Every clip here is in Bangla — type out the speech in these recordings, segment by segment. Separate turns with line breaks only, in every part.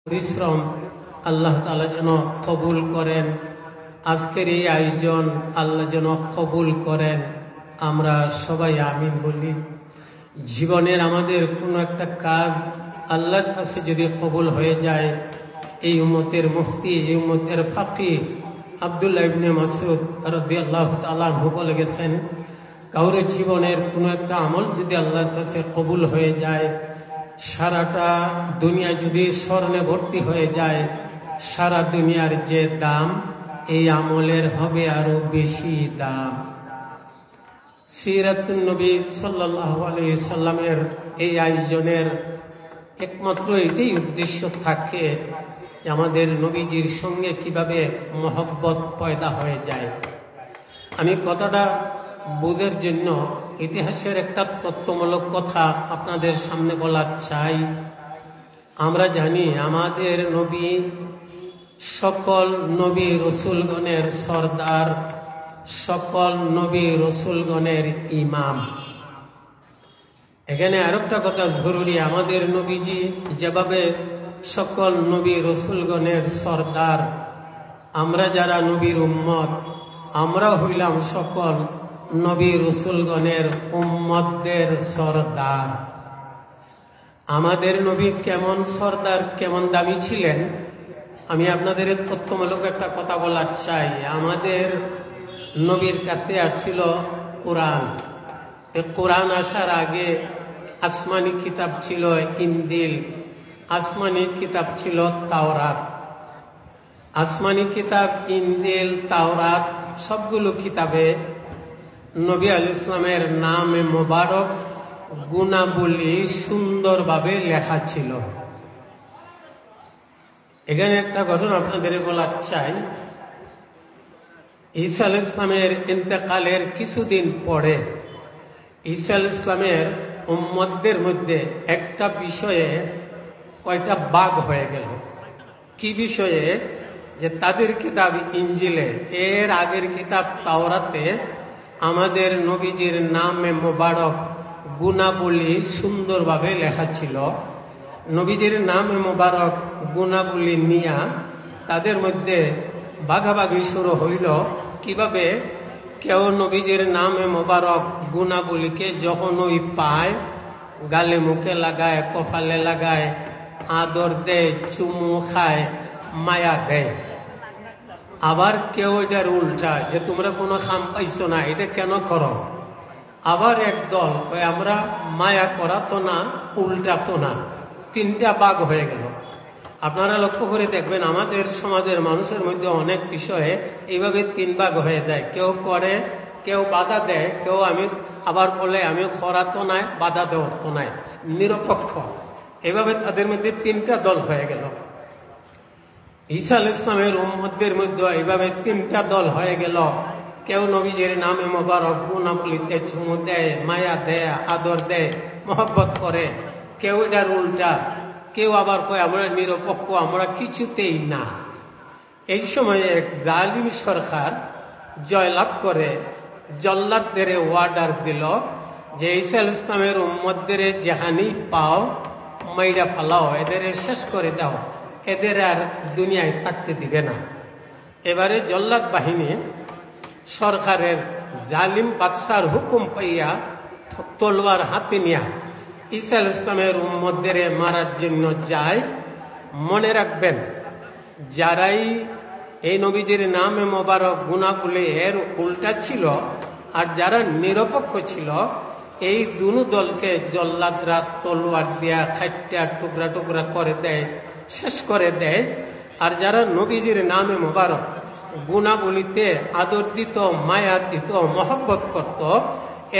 পরিশ্রম আল্লাহ তাআলা যেন কবুল করেন। আজকের এই আয়োজন আল্লাহ যেন কবুল করেন। আমরা সবাই আমিন বলি। জীবনের আমাদের কোনো একটা কাজ আল্লাহর কাছে যদি কবুল হয়ে যায়, এই উম্মতের মুফতি, এই উম্মতের ফাকিহ আব্দুল্লাহ ইবনে মাসউদ রাদিয়াল্লাহু তাআলা আনহু বলে গেছেন, কারো জীবনের কোনো একটা আমল যদি আল্লাহর কাছে কবুল হয়ে যায়, সারাটা দুনিয়া যদি স্বর্ণে ভর্তি হয়ে যায়, সারা দুনিয়ার যে দাম এই আমলের হবে আরো বেশি দাম। সিরাতুন নবী সাল্লাল্লাহু আলাইহি সাল্লামের এই আয়োজনের একমাত্র এটাই উদ্দেশ্য থাকে যে আমাদের নবীজির সঙ্গে কিভাবে মহব্বত পয়দা হয়ে যায়। আমি কথাটা বোঝার জন্য ইতিহাসের একটা তথ্যমূলক কথা আপনাদের সামনে বলার চাই। আমরা জানি আমাদের নবী সকল নবী রসুলগণের সর্দার, সকল নবী রসুলগণের ইমাম। এখানে আরেকটা কথা জরুরি, আমাদের নবীজি যেভাবে সকল নবী রসুলগণের সর্দার, আমরা যারা নবীর উম্মত, আমরা হইলাম সকল নবী রসুলগণের উম্মতদের সর্দার। আমাদের নবী কেমন সর্দার, কেমন দামি ছিলেন, আমি আপনাদের তথ্যমূলক একটা কথা বলার চাই। আমাদের নবীর কাছে আসছিল কোরআন। এই কোরআন আসার আগে আসমানি কিতাব ছিল ইনজিল, আসমানি কিতাব ছিল তাওরাত। আসমানি কিতাব ইনজিল, তাওরাত সবগুলো কিতাবে নবী আলাইহিস সালামের নামে মোবারক গুণাবলী সুন্দরভাবে লেখা ছিল। এখানে একটা ঘটনা আপনাদের বলার চাই। ঈসা আলাইহিস সালামের ইন্তেকালের কিছুদিন পরে ঈসা আলাইহিস সালামের উম্মতদের মধ্যে একটা বিষয়ে কয়টা ভাগ হয়ে গেল। কি বিষয়ে? যে তাদের কিতাব ইনজিলে, এর আগের কিতাব তাওরাতে আমাদের নবীজির নামে মোবারক গুণাবলী সুন্দরভাবে লেখা ছিল। নবীজির নামে মোবারক গুণাবলী নিয়া তাদের মধ্যে ভাগাভাগি শুরু হইল। কিভাবে? কেউ নবীজির নামে মোবারক গুণাবলীকে যখনই পায় গালে মুখে লাগায়, কপালে লাগায়, আদর দেয়, চুমু খায়, মায়া দেয়। আবার কেউ এটার উল্টা, যে তোমরা কোনো খাম পাইছো না, এটা কেন করো? আবার একদল আমরা মায়া করা তো না, উল্টা তো না। তিনটা ভাগ হয়ে গেল। আপনারা লক্ষ্য করে দেখবেন আমাদের সমাজের মানুষের মধ্যে অনেক বিষয়ে এইভাবে তিন ভাগ হয়ে যায়। কেউ করে, কেউ বাধা দেয়, কেউ আবার বলে আমি করা তো নাই, বাধা দেওয়ার তো নাই, নিরপেক্ষ। এভাবে তাদের মধ্যে তিনটা দল হয়ে গেল। ঈসা আলাইহিস সালামের উম্মতদের মধ্যে এইভাবে তিনটা দল হয়ে গেল। কেউ নবীজির নামে মোবারক গুণাবলীতে চুমু দেয়, মায়া দেয়, আদর দেয়, মহব্বত করে। কেউ এটার উল্টা, কেউ আবার কয় আমরা নিরপেক্ষ, আমরা কিছুতেই না। এই সময়ে এক জালিম সরকার জয়লাভ করে জল্লাদদের ওয়ার্ডার দিল যে ঈসা আলাইহিস সালামের উম্মতদের যেখানেই পাও মাইরা ফালাও, এদের শেষ করে দাও, এদের আর দুনিয়ায় থাকতে দিবে না। এবারে জল্লাদ বাহিনী সরকারের জালিম বাদশার হুকুম পাইয়া তলোয়ার হাতে নিয়া ঈসা আলাইহিস সালামের উম্মতদের মারার জন্য যায়। মনে রাখবেন, যারাই এই নবীজির নামে মোবারক গুণাবলী এর উল্টা ছিল আর যারা নিরপেক্ষ ছিল, এই দুনো দলকে জল্লাদরা তলোয়ার দিয়া খাইটা টুকরা টুকরা করে দেয়, শেষ করে দেয়। আর যারা নবীজির নামে মোবারক গুণাবলীতে আদর দিত, মায়া দিত, মহব্বত করত,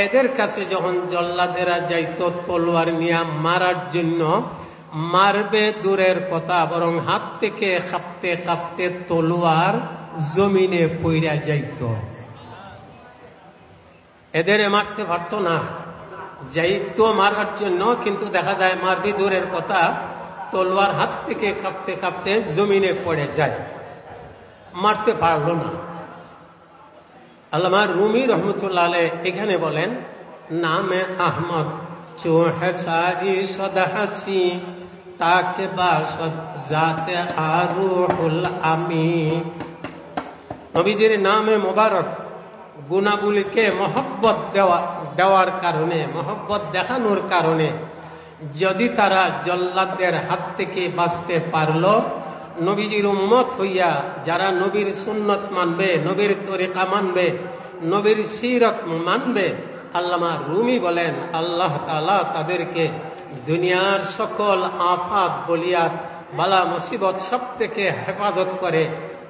এদের কাছে যখন জল্লাদেরা যাইত তলোয়ার নিয়ে মারার জন্য, মারবে দূরের কথা, বরং হাত থেকে কাঁপতে কাঁপতে তলোয়ার জমিনে পইড়া যাইত। এদের মারতে পারত না, যাইতো মারার জন্য, কিন্তু দেখা যায় মারবে দূরের কথা, তলোয়ার হাত থেকে কাঁপতে কাঁপতে জমিনে পড়ে যায়, মারতে পারল না। আল্লামা রুমি রহমতুল্লাহ আলাইহ এখানে বলেন, নামে আহমদ চো হ্যাঁ সারি সদা হাসি তাকে বাসত জাতে আর রুহুল আমিন। নবীজির নামে মোবারক গুণাবলীকে মহব্বত দেওয়ার কারণে, মহব্বত দেখানোর কারণে যদি তারা জল্লাদদের হাত থেকে বাঁচতে পারল, নবীজির উম্মত হইয়া যারা নবীর সুন্নত মানবে, নবীর তরিকা মানবে, নবীর সিরত মানবে, আল্লামা রুমি বলেন আল্লাহ তাআলা তাদেরকে দুনিয়ার সকল আফাত বলিয়াত বালা মুসিবত সব থেকে হেফাজত করে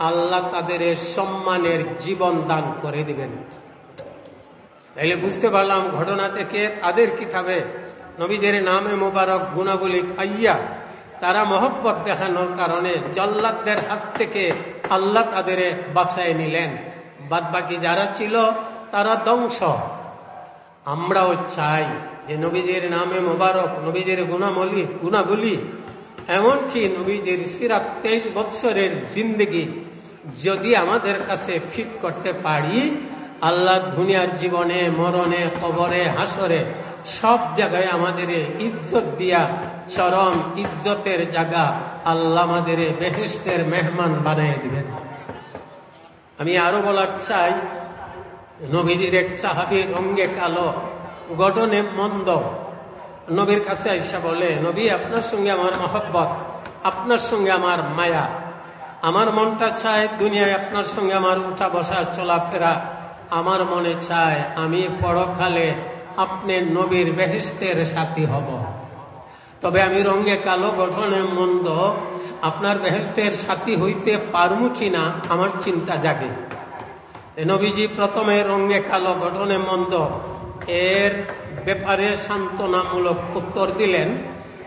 আল্লাহ তাদের সম্মানের জীবন দান করে দিবেন। তাইলে বুঝতে পারলাম ঘটনা থেকে তাদের কিতাবে নবীদের নামে মোবারক গুণাবলী পাইয়া তারা মহব্বত দেখানোর কারণে জল্লাদদের হাত থেকে আল্লাহ তাদের বাঁচায় নিলেন। বাদ বাকি যারা ছিল তারা ধ্বংস। আমরাও চাই যে নবীদের নামে মোবারক, নবীদের গুণাবলী, এমনকি নবীদের সিরাত 23 বছরের জিন্দগি যদি আমাদের কাছে ফিট করতে পারি, আল্লাহ দুনিয়ার জীবনে, মরণে, কবরে, হাসরে সব জায়গায় আমাদের ইজ্জত দিয়া চরম ইজ্জতের জায়গা আল্লাহ আমাদের বেহেশতের মেহমান বানিয়ে দিবেন। আমি আরো বলার চাই, নবীজির এক সাহাবী রঙে কালো, গঠনে মন্দ, নবীর কাছে আইসা বলে, নবী আপনার সঙ্গে আমার মহব্বত, আপনার সঙ্গে আমার মায়া, আমার মনটা চায় দুনিয়ায় আপনার সঙ্গে আমার উঠা বসা চলাফেরা, আমার মনে চায় আমি পরকালে আপনি নবীর বেহেশতের সাথী হব। তবে আমি রঙে কালো, গঠনে মন্দ, আপনার বেহেশতের সাথী হইতে পারমু কিনা আমার চিন্তা জাগে। নবীজি প্রথমে রঙে কালো, গঠনে মন্দ এর ব্যাপারে সান্ত্বনামূলক উত্তর দিলেন,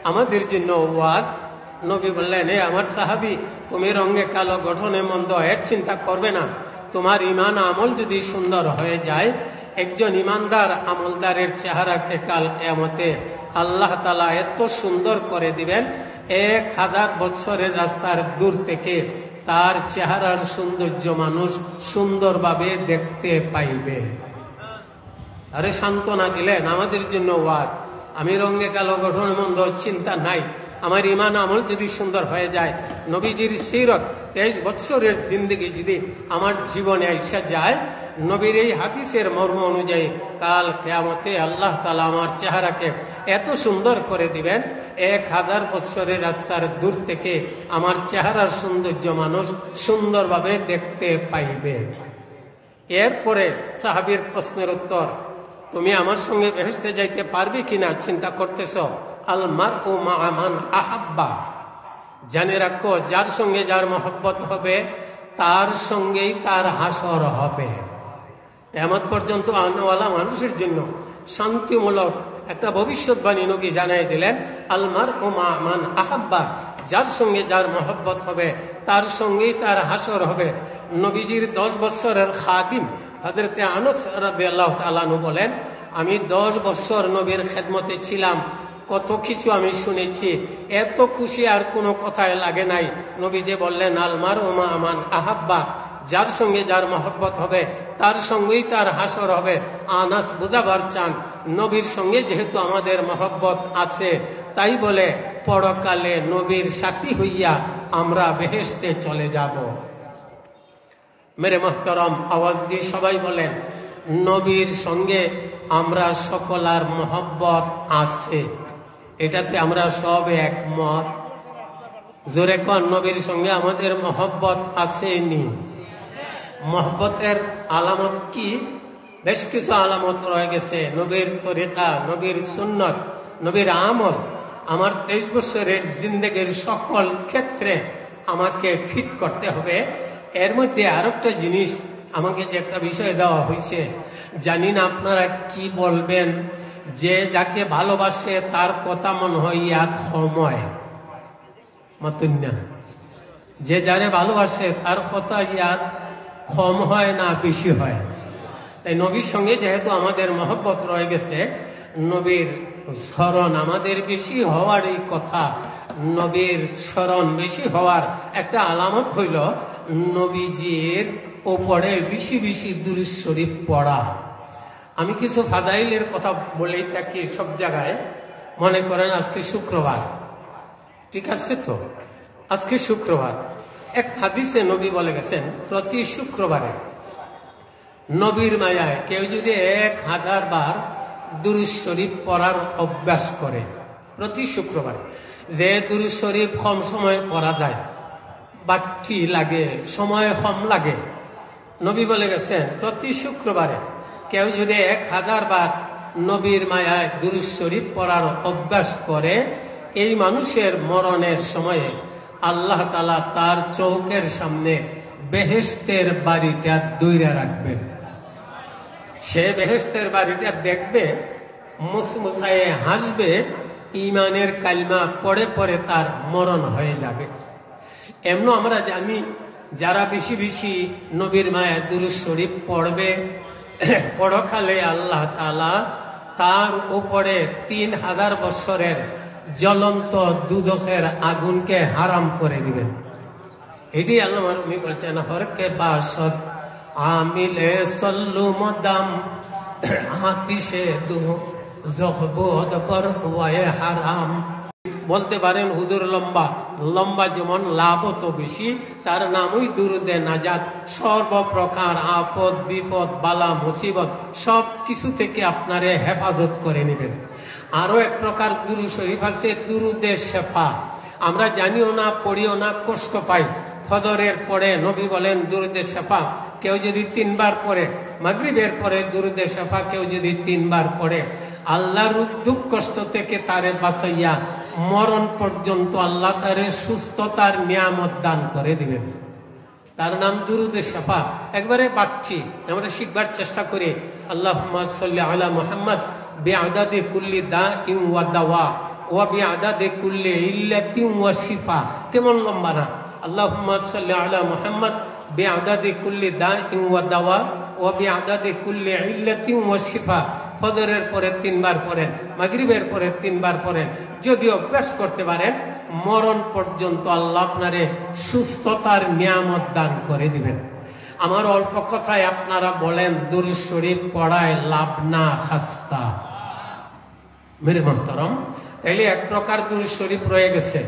আমাদের জন্য ওয়াদ। নবী বললেন, এ আমার সাহাবী, তুমি রঙে কালো, গঠনে মন্দ এর চিন্তা করবে না। তোমার ইমান আমল যদি সুন্দর হয়ে যায়, একজন ইমানদার আমলদারের চেহারাকে কাল কিয়ামতে আল্লাহ তাআলা এত সুন্দর করে দিবেন, 1000 বছরের রাস্তার দূর থেকে তার চেহারার সৌন্দর্য মানুষ সুন্দরভাবে দেখতে পাইবে। আরে সান্ত্বনা দিলেন, আমাদের জন্য ওয়াদ। আমি রঙে কালো, গঠনে মন্দ চিন্তা নাই, আমার ইমান আমল যদি সুন্দর হয়ে যায়, নবীজির সিরত 23 বছরের জিন্দগি যদি আমার জীবনে আইসা যায়, নবীর এই হাদিসের মর্ম অনুযায়ী কাল কিয়ামতে আল্লাহ তাআলা আমার চেহারাকে এত সুন্দর করে দিবেন, 1000 বছরের রাস্তার দূর থেকে আমার চেহারার সৌন্দর্য মানুষ সুন্দরভাবে দেখতে পাইবে। এরপরে সাহাবীর প্রশ্নের উত্তর, তুমি আমার সঙ্গে বেহেশতে যাইতে পারবে কিনা চিন্তা করতেছ। আল মারউ মা'a মান আহাব্বা, জানে রাখো যার সঙ্গে যার মহব্বত হবে তার সঙ্গেই তার হাসর হবে। কিয়ামত পর্যন্ত আনওয়ালা মানুষের জন্য শান্তিমূলক একটা ভবিষ্যৎবাণী নবী জানাই দিলেন, আল মারউ মা'a মান আহাব্বা, যার সঙ্গে যার মহব্বত হবে তার সঙ্গেই তার হাসর হবে। নবীজির 10 বছরের খাদিম হযরতে আনাস রাদিয়াল্লাহু তাআলা আনহু বলেন, আমি 10 বছর নবীর খেদমতে ছিলাম, কত কিছু আমি শুনেছি, এত খুশি আর কোনো কথায় লাগে নাই। নবী যে বললেন আল মারউ মা'a মান আহাব্বা, যার সঙ্গে যার মহব্বত হবে তার সঙ্গেই তার হাসর হবে। আনাস বুঝাবার চান, নবীর সঙ্গে যেহেতু আমাদের মহব্বত আছে, তাই বলে পরকালে নবীর সাথী হইয়া আমরা বেহেশতে চলে যাব। মেরে মোহতরম, আওয়াজ দিয়ে সবাই বলেন, নবীর সঙ্গে আমরা সকলার মহব্বত আছে, এটাতে আমরা সব একমত। জোরে কোন, নবীর সঙ্গে আমাদের মহব্বত আছে নি? মহব্বতের আলামত কি? বেশ কিছু আলামত রয়ে গেছে। নবীর তরিকা, নবীর সুন্নত, নবীর আমল আমার 23 বছরের জিন্দেগির সকল ক্ষেত্রে আমাকে ফিট করতে হবে। এর মধ্যে আরেকটা জিনিস, আমাকে যে একটা বিষয় দেওয়া হয়েছে, জানি না আপনারা কি বলবেন, যে যাকে ভালোবাসে তার কথা মনে হয় এক সময় মতন না, যে যারে ভালোবাসে তার কথা ইয়াদ কম হয় না বেশি হয়। তাই নবীর সঙ্গে যেহেতু আমাদের মহব্বত রয়ে গেছে, নবীর স্মরণ আমাদের বেশি হওয়ারই কথা। নবীর স্মরণ বেশি হওয়ার একটা আলামত হইল নবীজির ওপরে বেশি বেশি দুরূদ শরীফ পড়া। আমি কিছু ফাদাইলের কথা বলেই থাকি সব জায়গায়। মনে করেন আজকে শুক্রবার, ঠিক আছে তো? আজকে শুক্রবার, এক হাদিসে নবী বলে গেছেন প্রতি শুক্রবারে নবীর মায়ায় কেউ যদি 1000 বার দুরূদ শরীফ পড়ার অভ্যাস করে, প্রতি শুক্রবারে, যে দুরূদ শরীফ কম সময় পড়া যায়, বাড়তি লাগে, সময় কম লাগে, নবী বলে গেছেন প্রতি শুক্রবারে কেউ যদি 1000 বার নবীর মায়ায় দুরূদ শরীফ পড়ার অভ্যাস করে, এই মানুষের মরণের সময়ে আল্লাহ তাআলা তার চৌকের সামনে বেহেশতের বাড়িটা দইরা রাখবেন। সে বেহেশতের বাড়িটা দেখবে, মুসমুসায়ে হাসবে, ইমানের কালিমা পড়ে পড়ে তার মরণ হয়ে যাবে। এমন আমরা জানি যারা বেশি বেশি নবীর মায়ের দুরূদ শরীফ পড়বে, পরকালে আল্লাহ তাআলা তার উপরে 3000 বছরের জ্বলন্ত দুদকের আগুনকে হারাম করে দিবেন। এটি আল্লাহ মারুমি বলছেন, হরকে বাসদ আমিলে সল্লু মদাম হাতিশে দু জহবদ পর ওয়ায়ে হারাম। বলতে পারেন হুজুর লম্বা লম্বা যেমন লাভ তো বেশি, তার নামই দুরুদে নাজাত। সর্বপ্রকার আফত বিপদ বালা মুসিবত সব কিছু থেকে আপনারে হেফাজত করে নেবেন। আরো এক প্রকার দুরূদ শরীফ আছে, দুরুদে শেফা। আমরা জানিও না, পড়িও না, কষ্ট পাই। ফজরের পরে নবী বলেন দুরুদে শেফা কেউ যদি 3 বার পড়ে, মাগরিবের পরে দুরুদে শেফা কেউ যদি 3 বার পড়ে, আল্লাহর দুঃখ কষ্ট থেকে তারে বাঁচাইয়া মরণ পর্যন্ত আল্লাহ তারে সুস্থতার নিয়ামত দান করে দিবেন। তার নাম দুরুদে শেফা। একবারে বাড়ছি, আমরা শিখবার চেষ্টা করি। আল্লাহুম্মা সাল্লি আলা মুহাম্মদ বিআদাদি কুল্লি দাইন ওয়া দাওয়া ওয়া বিআদাদি কুল্লি ইল্লাতিন ওয়া শিফা। কেমন লম্বা না? আল্লাহুম্মা সাল্লি আলা মুহাম্মদ বিআদাদি কুল্লি দাইন ওয়া দাওয়া ওয়া বিআদাদি কুল্লি ইল্লাতিন ওয়া শিফা। ফজরের পরে 3 বার পড়েন, মাগরিবের পরে 3 বার পড়েন। যদি অভ্যাস করতে পারেন, মরণ পর্যন্ত আল্লাহ আপনারে সুস্থতার নিয়ামত দান করে দিবেন। আমার অল্প কথায় আপনারা বলেন দুরূদ শরীফ পড়ায় লাভ না খাস্তা? মেরে মোহতারাম, তাইলে এক প্রকার দুরূদ শরীফ রয়ে গেছে।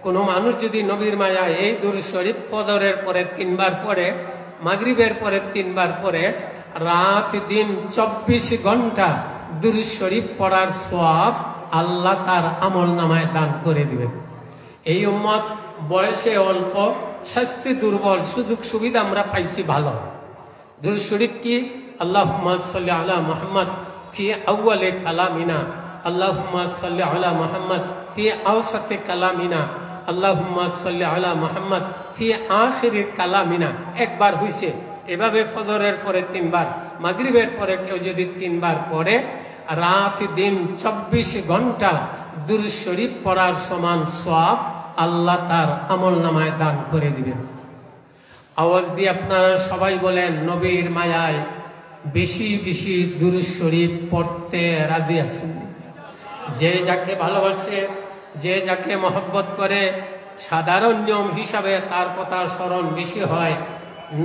কোন মানুষ যদি নবীর মায়া এই দুরূদ শরীফ ফজরের পরে 3 বার পড়ে, মাগরিবের পরে 3 বার পড়ে, রাত দিন 24 ঘন্টা দুরূদ শরীফ পড়ার সওয়াব আল্লাহ তার আমল নামায় দান করে দিবেন। এই উম্মত বয়সে অল্প, স্বাস্থ্যে দুর্বল, সুযোগ সুবিধা আমরা পাইছি ভালো। দুরূদ শরীফ কি? আল্লাহুম্মা সাল্লি আলা মুহাম্মদ ফি আউয়ালি কালামিনা, আল্লাহুম্মা সাল্লি আলা মুহাম্মদ ফি আওসাতি কালামিনা, আল্লাহুম্মা সাল্লি আলা মুহাম্মদ ফি আখিরি কালামিনা। একবার হইছে। এভাবে ফজরের পরে 3 বার, মাগরিবের পরে কেউ যদি 3 বার পড়ে, রাত দিন 24 ঘন্টা দুরূদ শরীফ পড়ার সমান সওয়াব আল্লাহ তার আমল নামায় দান করে দিবেন। আওয়াজ দিয়ে আপনারা সবাই বলেন নবীর মায়ায় বেশি বেশি দুরূদ শরীফ পড়তে রাজি আছেন? যে যাকে ভালোবাসে, যে যাকে মহব্বত করে, সাধারণ নিয়ম হিসাবে তার কথা স্মরণ বেশি হয়।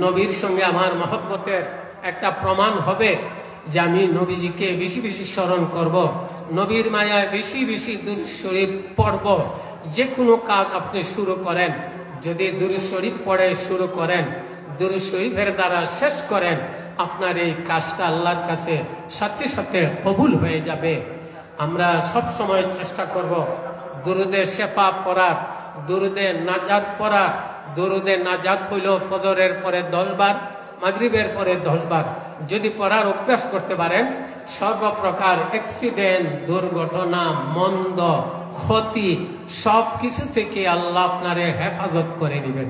নবীর সঙ্গে আমার মহব্বতের একটা প্রমাণ হবে যে আমি নবীজিকে বেশি বেশি স্মরণ করব, নবীর মায়ায় বেশি বেশি দুরূদ শরীফ পড়ব। যে কোনো কাজ আপনি শুরু করেন, যদি দুরূদ শরীফ পড়ে শুরু করেন, দুরূদ শরীফের দ্বারা শেষ করেন, আপনার এই কাজটা আল্লাহর কাছে সাথে সাথে কবুল হয়ে যাবে। আমরা সব সময় চেষ্টা করব দুরুদে শেফা পড়ার, দুরুদে নাজাত পড়ার। দুরুদে নাজাত হইল ফজরের পরে 10 বার, মাগরিবের পরে 10 বার। যদি পড়ার অভ্যাস করতে পারেন, সর্বপ্রকার অ্যাক্সিডেন্ট, দুর্ঘটনা, মন্দ, ক্ষতি সব কিছু থেকে আল্লাহ আপনারে হেফাজত করে নেবেন।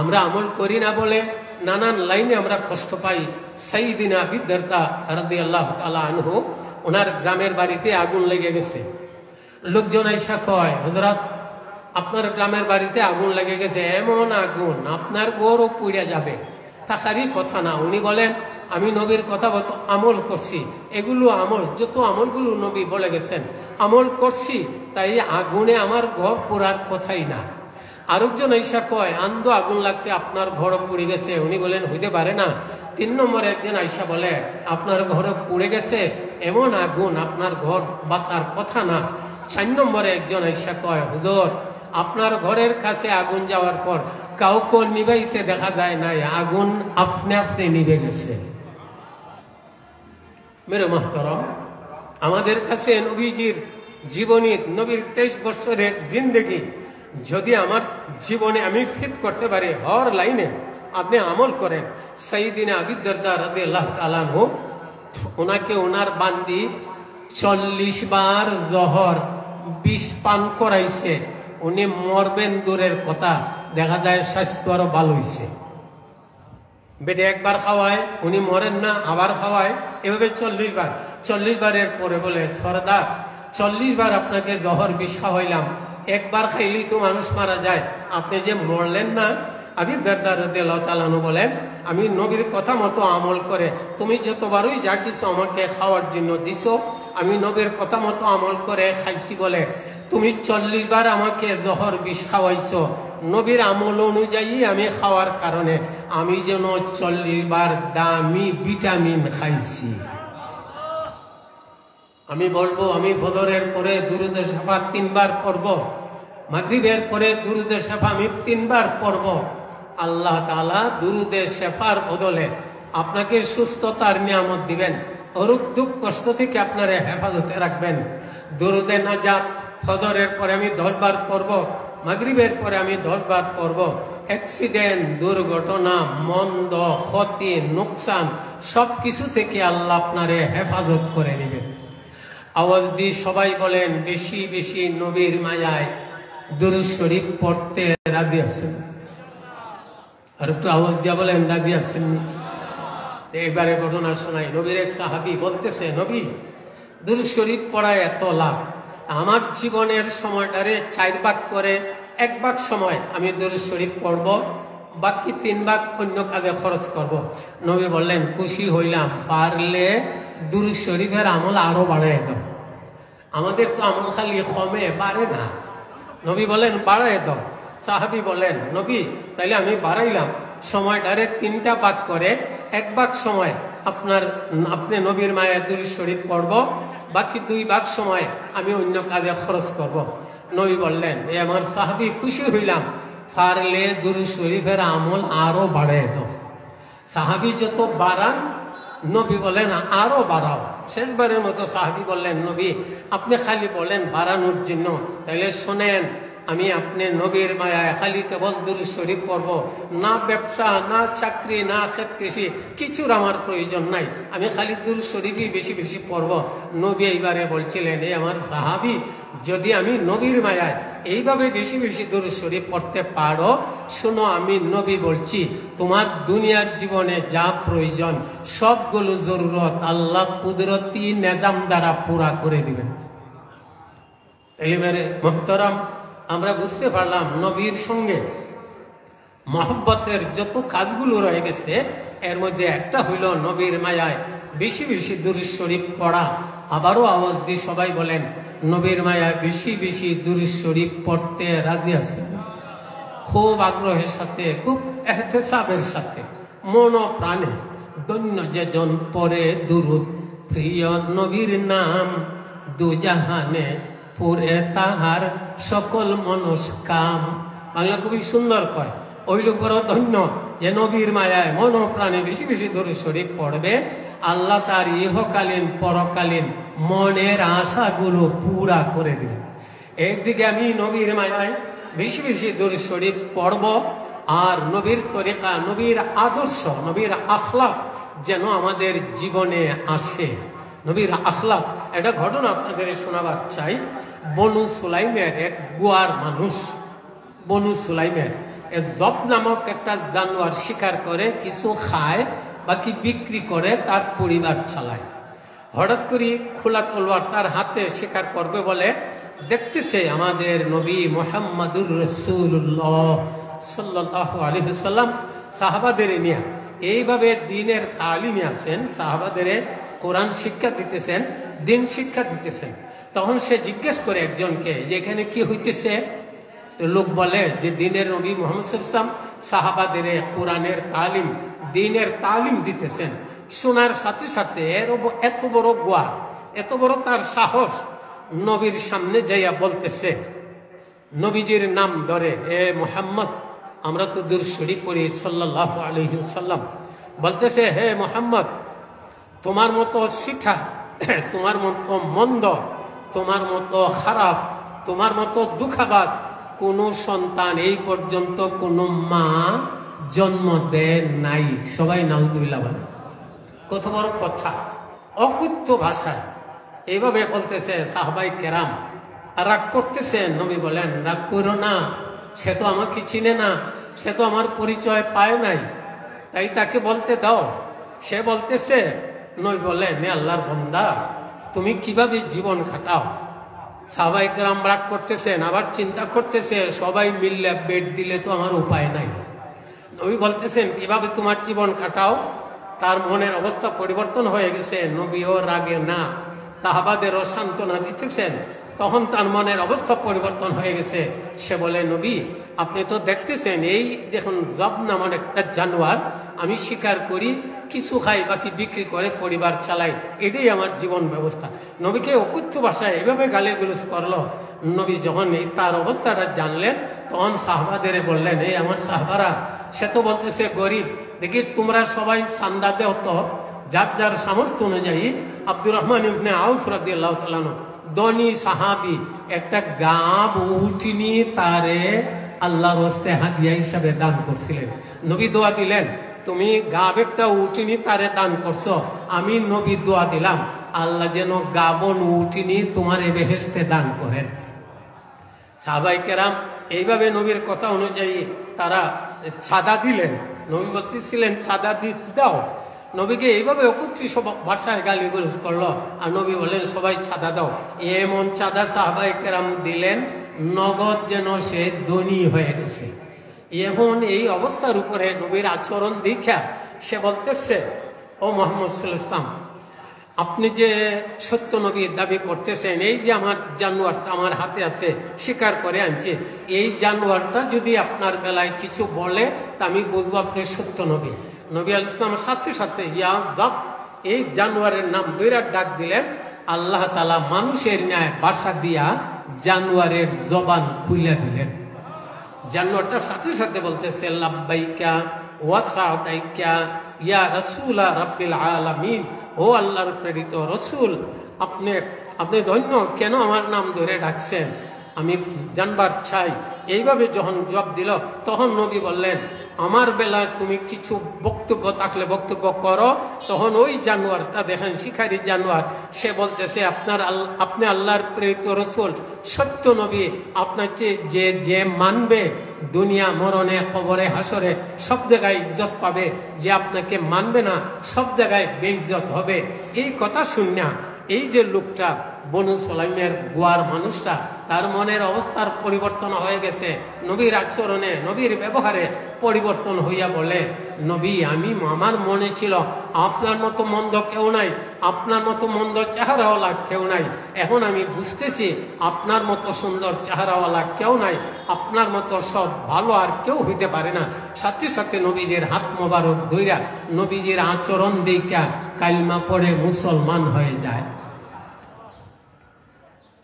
আমরা আমল করি না বলে নানান লাইনে আমরা কষ্ট পাই। সাইয়্যিদিনা আবু দারদা রাদিয়াল্লাহু তাআলা আনহু, ওনার গ্রামের বাড়িতে আগুন লেগে গেছে। লোকজন আইসা কয়, হযরত আপনার গ্রামের বাড়িতে আগুন লেগে গেছে, এমন আগুন আপনার গৌরব পুড়ে যাবে, তাকারই কথা না। উনি বলেন, আমি নবীর কথা মতো আমল করছি, এগুলো আমল, যত আমলগুলো নবী বলে গেছেন আমল করছি, তাই আগুনে আমার ঘর পোড়ার কথাই না। আরেকজন আইসা কয়, আন্দো আগুন লাগছে, আপনার ঘর পুড়ে গেছে। উনি বলেন, হইতে পারে না। 3 নম্বরে একজন আইসা বলে, আপনার ঘর পুড়ে গেছে, এমন আগুন আপনার ঘর বাঁচার কথা না। 4 নম্বরে একজন আইসা কয়, হুজুর আপনার ঘরের কাছে আগুন যাওয়ার পর কাউকে নিভাইতে দেখা যায় নাই, আগুন আপনি আপনি নিভে গেছে। মেরে মহতরম, আমাদের কাছে নবীজির জীবনী, নবীর 23 বছরের জিন্দেগি যদি আমার জীবনে আমি ফিট করতে পারি, হর লাইনে আপনি আমল করেন। সাইয়্যিদিনা আবু দারদা রাদিয়াল্লাহু তাআলা আনহু, ওনাকে ওনার বান্দি 40 বার জহর বিষ পান করাইছে, উনি মরবেন দূরের কথা, দেখা যায় স্বাস্থ্য আরো ভালো হয়েছে। বেটে একবার খাওয়ায়, উনি মরেন না, আবার খাওয়ায়, এভাবে 40 বার। 40 বারের পরে বলে, সরদার 40 বার আপনাকে জহর বিষ খাওয়াইলাম, একবার খাইলেই তো মানুষ মারা যায়, আপনি যে মরলেন না। আবু দারদা রাদিয়াল্লাহু তাআলা আনহু বলেন, আমি নবীর কথা মতো আমল করে, তুমি যতবারই যা কিছু আমাকে খাওয়ার জন্য দিছো, আমি নবীর কথা মতো আমল করে খাইছি বলে তুমি 40 বার আমাকে জহর বিষ খাওয়াইছো, নবীর আমল অনুযায়ী আমি খাওয়ার কারণে আমি যেন 40 বার দামি ভিটামিন খাইছি। আমি বলবো, আমি ফজরের পরে দুরূদে শাফা 3 বার পড়ব, মাগরিবের পরে দুরূদে শাফা আমি 3 বার পড়ব। আল্লাহ তাআলা দুরূদে শাফার বদলে আপনাকে সুস্থতার নিয়ামত দিবেন, অরূপ দুঃখ কষ্ট থেকে আপনারে হেফাজতে রাখবেন। দুরূদে নাজাত ফজরের পরে আমি 10 বার পড়ব, মাগরিবের পরে আমি 10 বার পড়ব। অ্যাক্সিডেন্ট, দুর্ঘটনা, মন্দ, ক্ষতি, নোকসান সবকিছু থেকে আল্লাহ আপনারে হেফাজত করে নেবেন। আওয়াজ দিয়ে সবাই বলেন, বেশি বেশি নবীর মায়ায় দুরূদ শরীফ পড়তে রাজি আছেন? আর একটু আওয়াজ দিয়ে বলেন, রাজি আছেন? এবারে ঘটনা শোনাই। নবীর এক সাহাবী বলতেছে, নবী দুরূদ শরীফ পড়ায় এত লাভ, আমার জীবনের সময়টারে 4 ভাগ করে 1 ভাগ সময় আমি দুরূদ শরীফ পড়ব, বাকি 3 ভাগ অন্য কাজে খরচ করব। নবী বললেন, খুশি হইলাম, পারলে দুরূদ শরীফের আমল আরো বাড়ায় দাও। আমাদের তো আমল খালি কমে, বাড়ে না। নবী বলেন, বাড়ায় দাও। সাহাবী বলেন, নবী তাইলে আমি বাড়াইলাম, সময়টারে 3টা ভাগ করে 1 ভাগ সময় আপনি নবীর মায়ের দুরূদ শরীফ পড়ব, বাকি 2 ভাগ সময় আমি অন্য কাজে খরচ করব। নবী বললেন, এ আমার সাহাবী, খুশি হইলাম, পারলে দুরূদ শরীফের আমল আরো বাড়ায় দাও। সাহাবী যত বাড়ান, নবী বলেন আরো বাড়াও। শেষবারের মতো সাহাবী বললেন, নবী আপনি খালি বলেন বাড়ানোর জন্য, তাহলে শোনেন, আমি আপনি নবীর মায়ায় খালি কেবল দুরূদ শরীফ পড়ব, না ব্যবসা, না চাকরি, না ক্ষেত কৃষি, কিছুর আমার প্রয়োজন নাই, আমি খালি দুরূদ শরীফই বেশি বেশি পড়ব। নবী এইবারে বলছিলেন, এই আমার সাহাবী, যদি আমি নবীর মায়ায় এইভাবে বেশি বেশি দুরূদ শরীফ পড়তে পারো, শোনো আমি নবী বলছি, তোমার দুনিয়ার জীবনে যা প্রয়োজন সবগুলো জরুরত আল্লাহ কুদরতি নিজাম দ্বারা পুরা করে দিবেন। এলিমের মুহতারাম, আমরা বুঝতে পারলাম নবীর সঙ্গে মহব্বতের যত কাজগুলো রয়ে গেছে, এর মধ্যে একটা হইল নবীর মায়ায় বেশি বেশি দুরূদ শরীফ পড়া। আবারও আওয়াজ দিয়ে সবাই বলেন, নবীর মায়ায় বেশি বেশি দুরূদ শরীফ পড়তে রাজি আছেন? খুব আগ্রহের সাথে, খুব এহতেসাবের সাথে, মন ও প্রাণে। ধন্য যেজন পড়ে দুরূদ, প্রিয় নবীর নাম, দুজাহানে পুরে তাহার সকল মনস্কাম। বাংলা খুবই সুন্দর কয়, ওই লোক বড় ধন্য যে নবীর মায়ায় মন ও প্রাণে বেশি বেশি দুরূদ শরীফ পড়বে, আল্লাহ তার ইহকালীন পরকালীন মনের আশাগুলো পুরা করে দিবে। একদিকে আমি নবীর মায়ায় বেশি বেশি দুরূদ শরীফ পড়ব, আর নবীর তরিকা, নবীর আদর্শ, নবীর আখলাক যেন আমাদের জীবনে আসে। নবীর আখলাক, একটা ঘটনা আপনাদের শোনাবার চাই। বনু সুলাইমের এক গোয়ার মানুষ, বনু সুলাইমের জব নামক একটা জানোয়ার শিকার করে, কিছু খায়, বাকি বিক্রি করে, তার পরিবার চালায়। হঠাৎ করে খোলা তলোয়ার তার হাতে শিকার করবে বলে দেখতেছে আমাদের নবী মুহাম্মাদুর রাসূলুল্লাহ সাল্লাল্লাহু আলাইহি ওয়াসাল্লাম সাহাবাদের নিয়ে এইভাবে দ্বীনের তালিমে আছেন, সাহাবাদের কোরআন শিক্ষা দিতেছেন, দিন শিক্ষা দিতেছেন। তখন সে জিজ্ঞেস করে একজনকে যে এখানে কি হইতেছে? লোক বলে যে দ্বীনের নবী মুহাম্মদ সাল্লাল্লাহু আলাইহি ওয়াসাল্লাম সাহাবাদের কোরআনের তালিম, দ্বীনের তালিম দিতেছেন। শোনার সাথে সাথে এত বড় গোয়া, এত বড় তার সাহস, নবীর সামনে যাইয়া বলতেছে, নবীজির নাম ধরে, এ মুহাম্মদ, আমরা তো দুরূদ শরীফ পড়ি সাল্লাল্লাহু আলাইহি ওয়াসাল্লাম, বলতেছে হে মুহাম্মদ, তোমার মতো সিঠা, তোমার মতো মন্দ, তোমার মতো খারাপ, তোমার মতো দুঃখাবাদ কোন সন্তান এই পর্যন্ত কোন মা জন্ম দেয় নাই। সবাই নাউজুবিল্লাহ বলে। কত বড় কথা, অকুত্থ ভাষায় এইভাবে বলতেছে। সাহাবাই কেরাম রাগ করতেছে। নবী বলেন, রাগ করো না, সে তো আমাকে চিনে না, সে তো আমার পরিচয় পায় নাই, তাই তাকে বলতে দাও। সে বলতেছে, নবী বলেন, হে আল্লাহর বান্দা, তুমি কিভাবে জীবন কাটাও? সাহাবাই কেরাম রাগ করতেছেন, আবার চিন্তা করতেছে, সবাই মিললে বেড দিলে তো আমার উপায় নাই। নবী বলতেছেন, কিভাবে তোমার জীবন কাটাও? তার মনের অবস্থা পরিবর্তন হয়ে গেছে। নবীও রাগে না, সাহাবাদেরও সান্ত্বনা দিতেছেন। তখন তার মনের অবস্থা পরিবর্তন হয়ে গেছে। সে বলে, নবী, আপনি তো দেখতেছেন, এই দেখুন জব নামক একটা জানোয়ার, আমি শিকার করি, কিছু খাই, বাকি বিক্রি করে পরিবার চালাই, এটাই আমার জীবন ব্যবস্থা। নবীকে অকুত্থ ভাষায় এভাবে গালিগালাজ করলো। নবী যখন এই তার অবস্থাটা জানলেন, তখন সাহাবাদের বললেন, এই আমার সাহাবারা, সে তো বলতেছে গরিব, দেখি তোমরা সবাই চান্দা দেও তো, যার যার সামর্থ্য অনুযায়ী। আব্দুর রহমান ইবনে আউফ রাদিয়াল্লাহু তাআলা ধনী সাহাবী একটা গাব উটনি তারে আল্লাহর হস্তে হাদিয়া হিসাবে দান করছিলেন। নবী দোয়া দিলেন, তুমি গাব একটা উটনি তারে দান করছো, আমি নবী দোয়া দিলাম, আল্লাহ যেন গাবন উটনি তোমার এ বেহেশতে দান করেন। সাহাবায়ে কেরাম এইভাবে নবীর কথা অনুযায়ী তারা ছাদা দিলেন। নবী বলতেছিলেন, ছাদা দাও। নবীকে এইভাবে অকুচ্ছি সব ভাষায় গালিগালাজ করলো, আর নবী বলেন, সবাই ছাদা দাও। এমন চাঁদা সাহাবায়ে কেরাম দিলেন, নগদ যেন সে ধনী হয়ে গেছে। এখন এই অবস্থার উপরে নবীর আচরণ দেখা সে বলতেছে, ও মুহাম্মদ সাল্লাল্লাহু আলাইহি ওয়াসাল্লাম, আপনি যে সত্য নবীর দাবি করতেছেন, এই যে আমার জানোয়ারটা আমার হাতে আছে, শিকার করে আনছে, এই জানোয়ারটা যদি আপনার বেলায় কিছু বলে, তা আমি বুঝবো আপনি সত্য নবী। নবী আলাইহিস সালামের সাথে সাথে ইয়া দাব, এই জানোয়ারের নাম দুইরা ডাক দিলেন। আল্লাহ তাআলা মানুষের ন্যায় ভাষা দিয়া জানোয়ারের জবান খুলে দিলেন। জানোয়ারটা সাথে সাথে বলতেছে, লাব্বাইকা ওয়া সাদাইকা ইয়া রাসূলা রাব্বিল আলামিন, ও আল্লাহর প্রেরিত রসুল, আপনি ধন্য, কেন আমার নাম ধরে ডাকছেন, আমি জানবার চাই। এইভাবে যখন জবাব দিল, তখন নবী বললেন, আমার বেলায় তুমি কিছু বক্তব্য থাকলে বক্তব্য করো। তখন ওই জানোয়ারটা দেখেন, শিকারী জানোয়ার, সে বলতেছে, আপনি আল্লাহর প্রেরিত রসুল, সত্য নবী, আপনার যে যে মানবে দুনিয়া মরণে কবরে হাসরে সব জায়গায় ইজ্জত পাবে, যে আপনাকে মানবে না সব জায়গায় বেইজ্জত হবে। এই কথা শুনিয়া এই যে লোকটা বনু সুলাইমের গোয়ার মানুষটা, তার মনের অবস্থার পরিবর্তন হয়ে গেছে। নবীর আচরণে, নবীর ব্যবহারে পরিবর্তন হইয়া বলে, নবী, আমার মনে ছিল আপনার মতো মন্দ কেউ নাই, আপনার মতো মন্দ চেহারাওয়ালা কেউ নাই। এখন আমি বুঝতেছি আপনার মতো সুন্দর চেহারাওয়ালা কেউ নাই, আপনার মতো সব ভালো আর কেউ হইতে পারে না। সাথে সাথে নবীজির হাত মোবারক ধইরা নবীজির আচরণ দেখা কালিমা পড়ে মুসলমান হয়ে যায়।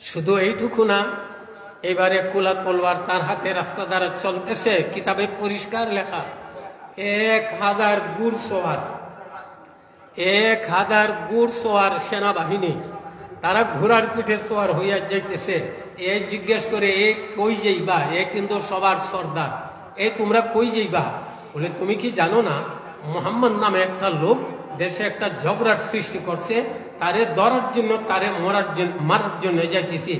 শুধু এইটুকু না, এবারে কুলা তলোয়ার তার হাতে রাস্তা দ্বারা চলতেছে, কিতাবে পরিষ্কার লেখা 1000 ঘুড়সওয়ার, 1000 ঘুড়সওয়ার সেনাবাহিনী, তারা ঘোড়ার পিঠে সোয়ার হইয়া যাইতেছে। এ জিজ্ঞেস করে, এ কই যাইবা? এ কিন্তু সবার সর্দার। এই তোমরা কই যাইবা? বলে, তুমি কি জানো না মুহাম্মদ নামে একটা লোক দেশে একটা ঝগড়ার সৃষ্টি করছে, তারে ধরার জন্য, তারে মারার জন্য যাইতেছি।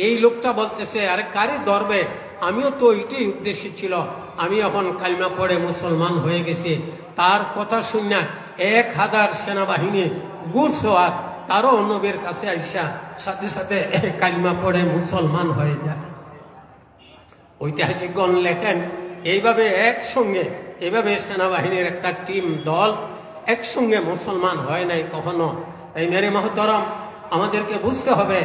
এই লোকটা বলতেছে, আরে কারে ধরবে? আমিও তো এইটাই উদ্দেশ্য ছিল, আমি এখন কালিমা পড়ে মুসলমান হয়ে গেছি। তার কথা শুনে 1000 সেনাবাহিনী ঘুড়সওয়ার তারও নবীর কাছে আইসা সাথে সাথে কালিমা পড়ে মুসলমান হয়ে যায়। ঐতিহাসিকগণ লেখেন, এইভাবে একসঙ্গে, এইভাবে সেনাবাহিনীর একটা টিম দল একসঙ্গে মুসলমান হয় নাই কখনো। তাই মেরে মহতরম, আমাদেরকে বুঝতে হবে,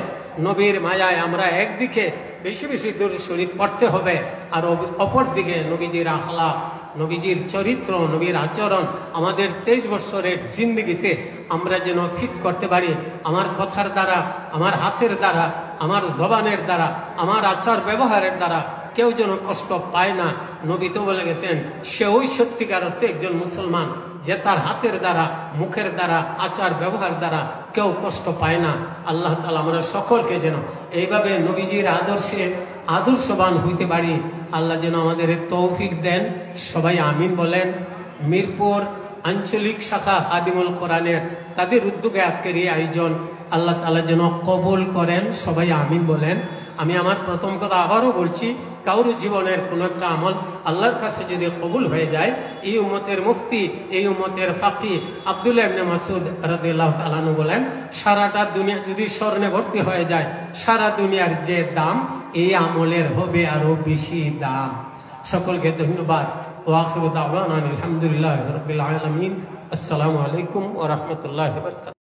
নবীর মায়ায় আমরা একদিকে বেশি বেশি দুরূদ শরীফ পড়তে হবে, আর অপর দিকে নবীজির আখলাক, নবীজির চরিত্র, নবীর আচরণ আমাদের 23 বছরের জিন্দগিতে আমরা যেন ফিট করতে পারি। আমার কথার দ্বারা, আমার হাতের দ্বারা, আমার জবানের দ্বারা, আমার আচার ব্যবহারের দ্বারা কেউ যেন কষ্ট পায় না। নবী তো বলে গেছেন, সে ওই সত্যিকার অর্থে একজন মুসলমান যে তার হাতের দ্বারা, মুখের দ্বারা, আচার ব্যবহার দ্বারা কেউ কষ্ট পায় না। আল্লাহ তাআলা আমরা সকলকে যেন এইভাবে নবীজির আদর্শে আদর্শবান হইতে পারি। আল্লাহ যেন আমাদের তৌফিক দেন। সবাই আমিন বলেন। মিরপুর আঞ্চলিক শাখা খাদিমুল কোরআনের তাদের উদ্যোগে আজকের এই আয়োজন আল্লাহ তাআলা যেন কবুল করেন। সবাই আমিন বলেন। আমি আমার প্রথম কথা আবারও বলছি, কারোর জীবনের কোনো একটা আমল আল্লাহর কাছে যদি কবুল হয়ে যায়, এই উম্মতের মুফতি, এই উম্মতের ফাকি আব্দুল্লাহ ইবনে মাসউদ রাদিয়াল্লাহু তাআলা আনহু বলেন, সারাটা দুনিয়া যদি স্বর্ণে ভর্তি হয়ে যায়, সারা দুনিয়ার যে দাম এই আমলের হবে আরো বেশি দাম। সকলকে ধন্যবাদ। ওয়া আখিরু দাওয়ানা আলহামদুলিল্লাহি রাব্বিল আলামিন। আসসালামু আলাইকুম ওয়া রাহমাতুল্লাহি ওয়া বারাকাতুহু।